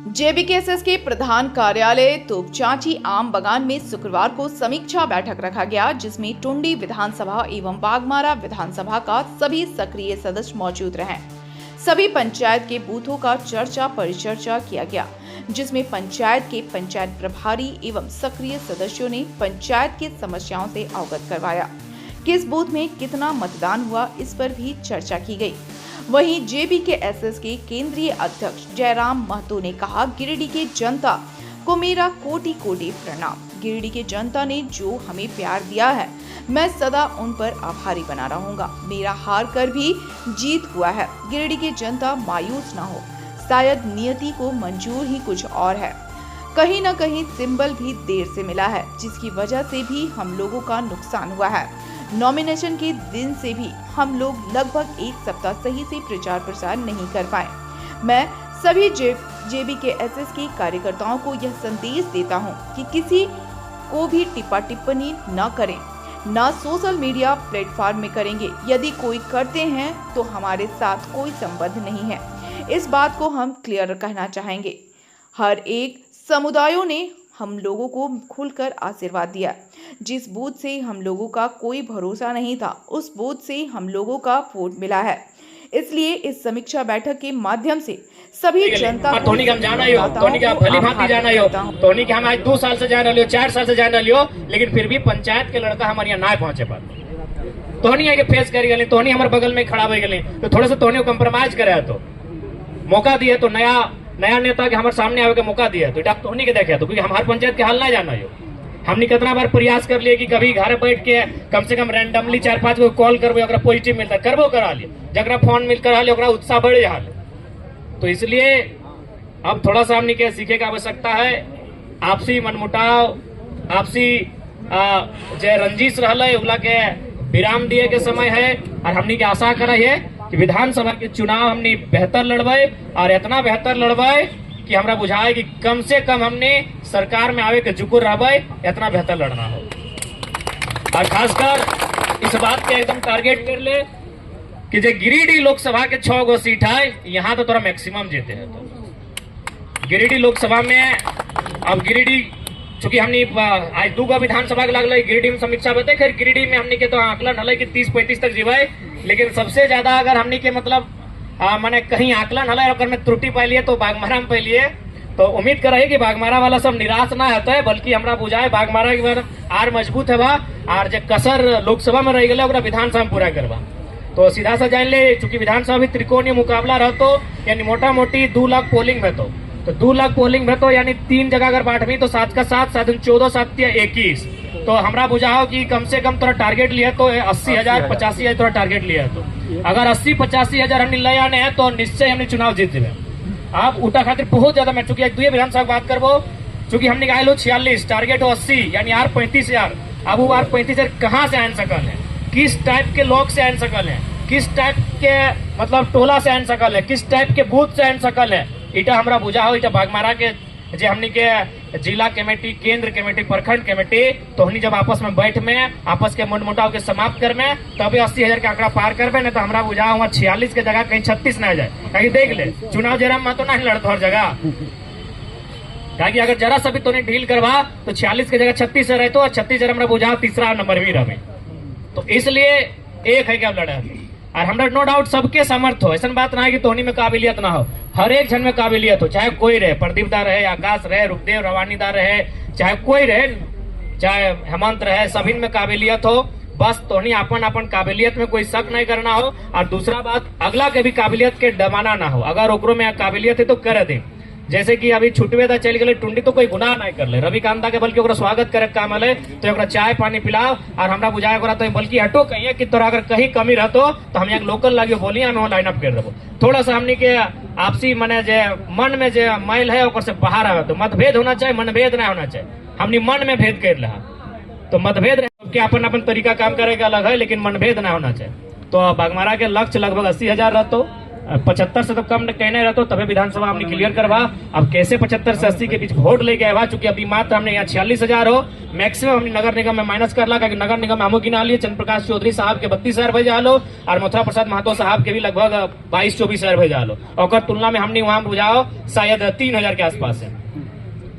JBKSS के प्रधान कार्यालय तोपचांची आम बगान में शुक्रवार को समीक्षा बैठक रखा गया, जिसमें टुंडी विधानसभा एवं बागमारा विधानसभा का सभी सक्रिय सदस्य मौजूद रहे। सभी पंचायत के बूथों का चर्चा परिचर्चा किया गया, जिसमें पंचायत के पंचायत प्रभारी एवं सक्रिय सदस्यों ने पंचायत की समस्याओं से अवगत करवाया। किस बूथ में कितना मतदान हुआ, इस पर भी चर्चा की गई। वहीं जेबीकेएसएस के केंद्रीय अध्यक्ष जयराम महतो ने कहा, गिरिडीह की जनता को मेरा कोटि कोटि प्रणाम। गिरिडीह की जनता ने जो हमें प्यार दिया है, मैं सदा उन पर आभारी बना रहूंगा। मेरा हार कर भी जीत हुआ है। गिरिडीह की जनता मायूस न हो, शायद नियति को मंजूर ही कुछ और है। कहीं न कहीं सिंबल भी देर से मिला है, जिसकी वजह से भी हम लोगों का नुकसान हुआ है। नॉमिनेशन के दिन से भी हम लोग लगभग एक सप्ताह सही से प्रचार प्रसार नहीं कर पाए। मैं सभी जेबीकेएसएस के कार्यकर्ताओं को यह संदेश देता हूं कि किसी को भी टिप्पणी न करें, न सोशल मीडिया प्लेटफॉर्म में करेंगे। यदि कोई करते हैं तो हमारे साथ कोई संबंध नहीं है। इस बात को हम क्लियर कहना चाहेंगे। हर एक समुदायों ने हम लोगों को खुलकर आशीर्वाद दिया। जिस बूथ से हम लोगों का कोई भरोसा नहीं था, उस बूथ से हम लोगों का वोट मिला है। इसलिए इस समीक्षा बैठक के माध्यम से सभी जनता को टोनी हम जाना हो, टोनी का भली भांति जाना हो, टोनी के हम आज 2 साल से जान रहे हो, 4 साल से जान रहे हो, लेकिन फिर भी पंचायत के लड़का हमारे यहाँ ना पहुंचे पाते। टोनी आगे फेस कर गए, टोनी हमारे बगल में खड़ा हो गए, तो थोड़ा सा टोनी को कंप्रोमाइज करे, तो मौका दिए, तो नया नेता के हमारे सामने आवे के मौका दिया, तो टोनी के देखे, तो क्योंकि हमारे पंचायत के हाल ना जाना हो। हमने कितना बार प्रयास कर लिए कि कभी घर बैठ के कम से कम रैंडमली 4-5 को कॉल करबो, अगर पॉजिटिव मिलता करबो करा लिए, जगरा फोन मिल करा लिए, ओकरा उत्साह बढ़ जाए। तो इसलिए अब थोड़ा सा हमने के सीखे का आवश्यकता है। आपसी मनमुटाव, आपसी जो रंजिश रहले उगला के विराम दिए के समय है, और हमने के आशा करा है कि विधानसभा के चुनाव हमने बेहतर लड़बे, और इतना बेहतर लड़बे कि हमरा बुझाए कि कम से कम हमने सरकार में आवे के जुकुर रहबे, इतना बेहतर लड़ना हो। और खासकर इस बात के एकदम टारगेट कर ले कि जो गिरिडीह लोकसभा के 6 गो सीट है, यहाँ तो थोड़ा मैक्सिमम जीते हैं। तो गिरिडीह लोकसभा में अब गिरिडीह चूंकि हमने आज 2 गो विधानसभा के लगल, गिरिडीह में समीक्षा बते, खैर गिरिडीह में हमने के तो आंकलन हल कि 30-35 तक जीवे, लेकिन सबसे ज्यादा अगर हमने के मतलब माने कहीं आकलन हल और में त्रुटि पाइलिए तो बागमारा में पाइलिए। तो उम्मीद करे कि बागमारा वाला सब निराश ना होता है, बल्कि हमरा बुझाए बागमारा के बार आर मजबूत है, और जो कसर लोकसभा में रह गए विधानसभा में पूरा करवा। तो सीधा सा जान ले, चूंकि विधानसभा भी त्रिकोणीय मुकाबला रहतो, यानी मोटा मोटी 2 लाख पोलिंग में, तो 2 लाख पोलिंग में तो यानी 3 जगह अगर बांटवी तो 7 का 7, 7 14, 7 21। तो हमरा बुझाओ कि कम से कम थोड़ा टारगेट लिया तो 80,000 85,000 थोड़ा टारगेट लिया। तो अगर 80-85,000 हमने ले आने हैं तो निश्चय हमने चुनाव जीत जाए। आप उठा खातिर बहुत ज्यादा मैं चूंकि 2 विधानसभा बात करबो, चूंकि हमने कहा लो 46 टारगेट हो 80, यानी आर 35,000। अब वो आर 35,000 कहाँ से आन सकल है, किस टाइप के लोग से आन सकल है, किस टाइप के मतलब टोला से आन सकल है, किस टाइप के बूथ से आन सकल है, इटा हमरा बुझा हो। इटा बागमारा के जे हमनी के जिला कमेटी, केंद्र कमेटी, प्रखंड कमेटी, तो हमनी जब आपस में बैठ में आपस के मनमुटाव के समाप्त कर में तभी 80,000 के आंकड़ा पार करबे, नहीं तो हमरा बुझा हुआ 46 के जगह कहीं 36 ना जाए। कहीं देख ले चुनाव जरा में तो नहीं लड़तो हर जगह, ताकि अगर जरा सा भी तो ढील करवा तो 46 के जगह 36 से रहते, और 36 हमरा बुझा तीसरा नंबर भी रहे। तो इसलिए एक है क्या लड़ा, और हमरा नो डाउट सबके समर्थ हो, ऐसा बात ना है कि तोहनी में काबिलियत ना हो, हर एक जन में काबिलियत हो, चाहे कोई रहे, प्रदीप दा रहे, आकाश रहे, रुखदेव रवानी दा रहे, चाहे कोई रहे, चाहे हेमंत रहे, सभी में काबिलियत हो। बस तोहनी अपन काबिलियत में कोई शक नहीं करना हो, और दूसरा बात अगला के भी काबिलियत के दबाना ना हो। अगर ओकरो में काबिलियत है तो कर दे, जैसे कि अभी छुटवे दा चल गए टुंडी, तो कोई गुनाह नहीं कर ले, रविकांता के बल्कि ओकरा स्वागत करे काम है, तो ओकरा चाय पानी पिलाओ, और हमरा बुझाए ओकरा तो बल्कि हटो कहिए कि तोरा अगर कहीं कमी रहतो तो हम यहाँ लोकल लगे बोलिए, हम लाइन अप कर देबो। थोड़ा सा हमने के आपसी मने जे मन में जे मैल है ओकर से बाहर आवे, तो मतभेद होना चाहिए, मनभेद नहीं होना चाहिए। हमने मन में भेद कर रहा, तो मतभेद के अपन तरीका काम करे का अलग है, लेकिन मनभेद नहीं होना चाहिए। तो बागमारा के लक्ष्य लगभग 80,000 रहतो, 75 से तो कम कहने रहते हो, तभी विधानसभा हमने क्लियर करवा। अब कैसे 75 से 80 के बीच वोट लेके आवा, चूंकि अभी मात्र हमने यहाँ 46,000 हो, मैक्सिमम हमने नगर निगम में माइनस कर ला, क्योंकि नगर निगम में हमो गिना लिए चंद्र प्रकाश चौधरी साहब के 32,000 भेजा लो और मथुरा प्रसाद महतो साहब के भी लगभग 22-24,000 भेजा लो, और तुलना में हमने वहां बुझाओ शायद 3,000 के आसपास है।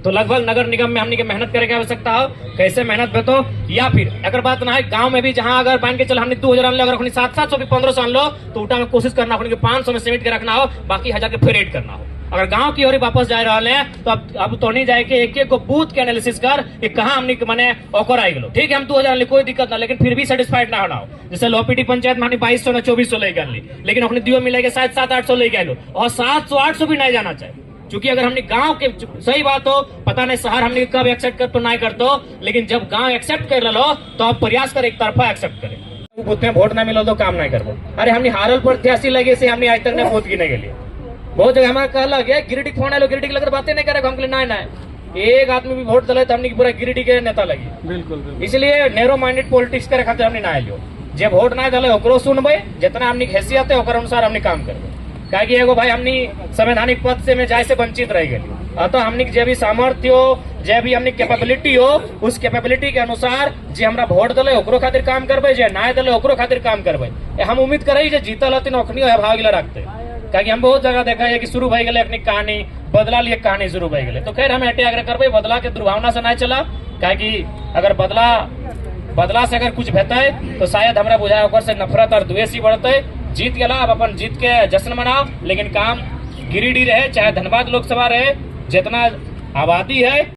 तो लगभग नगर निगम में हमने मेहनत करे की आवश्यकता हो, कैसे मेहनत बेतो, या फिर अगर बात ना है गांव में भी, जहां अगर मान के चल हमने 2,000 लो, अगर 700 भी 1500 लो, तो उल्टा में कोशिश करना 500 में सीमित के रखना हो, बाकी 1000 के फिर रेट करना हो। अगर गांव की ओर वापस जा रहे हैं तो अब तो नहीं जाए कि एक को बूथ के एनालिसिस कर कि कहां हमने मैंने ओकर आई गलो, ठीक है हम 2,000 ले कोई दिक्कत ना, लेकिन फिर भी सेटिस्फाइड ना होना हो। जैसे लोपीटी पंचायत में हमने 2200 ना 2400 ले गए, लेकिन अपने दियो मिलेगा शायद 700-800 ले गए, और 700-800 भी नहीं जाना चाहिए। क्योंकि अगर हमने गांव के, सही बात हो, पता नहीं शहर हमने कब एक्सेप्ट कर तो नहीं करते, लेकिन जब गांव एक्सेप्ट कर लो तो आप प्रयास कर एक तरफा एक्सेप्ट करें। बूथ में वोट ना मिलो तो काम नहीं करबो। अरे हमने हारल प्रत्याशी लगे से हमने आज तक नहीं वोट गिने के लिए, बहुत जगह हमारा कहला गया गिरिडीह फोन आलो, गिरिडीह लगकर बातें नहीं करे, हम नहीं एक आदमी भी वोट दिले तो हमने पूरा गिरिडीह के नेता लगी। बिल्कुल। इसलिए नैरो माइंडेड पॉलिटिक्स करे खातिर हमने ना आइलो, जब वोट ना दिले ओकरो सुनबे, जितना हमने हैसियत है ओकर अनुसार हमने काम करबे। काहे कि एगो भाई हमनी संवैधानिक पद से में जाए से वंचित रह गए, अतः हमने जे भी सामर्थ्य हो, जे भी हमने कैपेबिलिटी हो, उस कैपेबिलिटी के अनुसार जे हमरा वोट दिले ओकरो खातिर काम करबे, जे ना दिले ओकरो खातिर काम करबे। हम उम्मीद करे जे जीतल हथिन ओखनी भाग गिला रखते, काहे हम बहुत जगह देखा है कि शुरू भई गेले अपनी कहानी, बदला लिए कहानी शुरू भई गेले। तो खैर हम एटे आग्रह करबे बदला के दुर्भावना से ना चला, काहे कि अगर बदला से अगर कुछ भेटै तो शायद हमरा बुझाय ओकर से नफरत और द्वेष ही बढ़ते। जीत गेला, अब अपन जीत के जश्न मनाओ, लेकिन काम गिरिडीह रहे चाहे धनबाद लोकसभा रहे, जितना आबादी है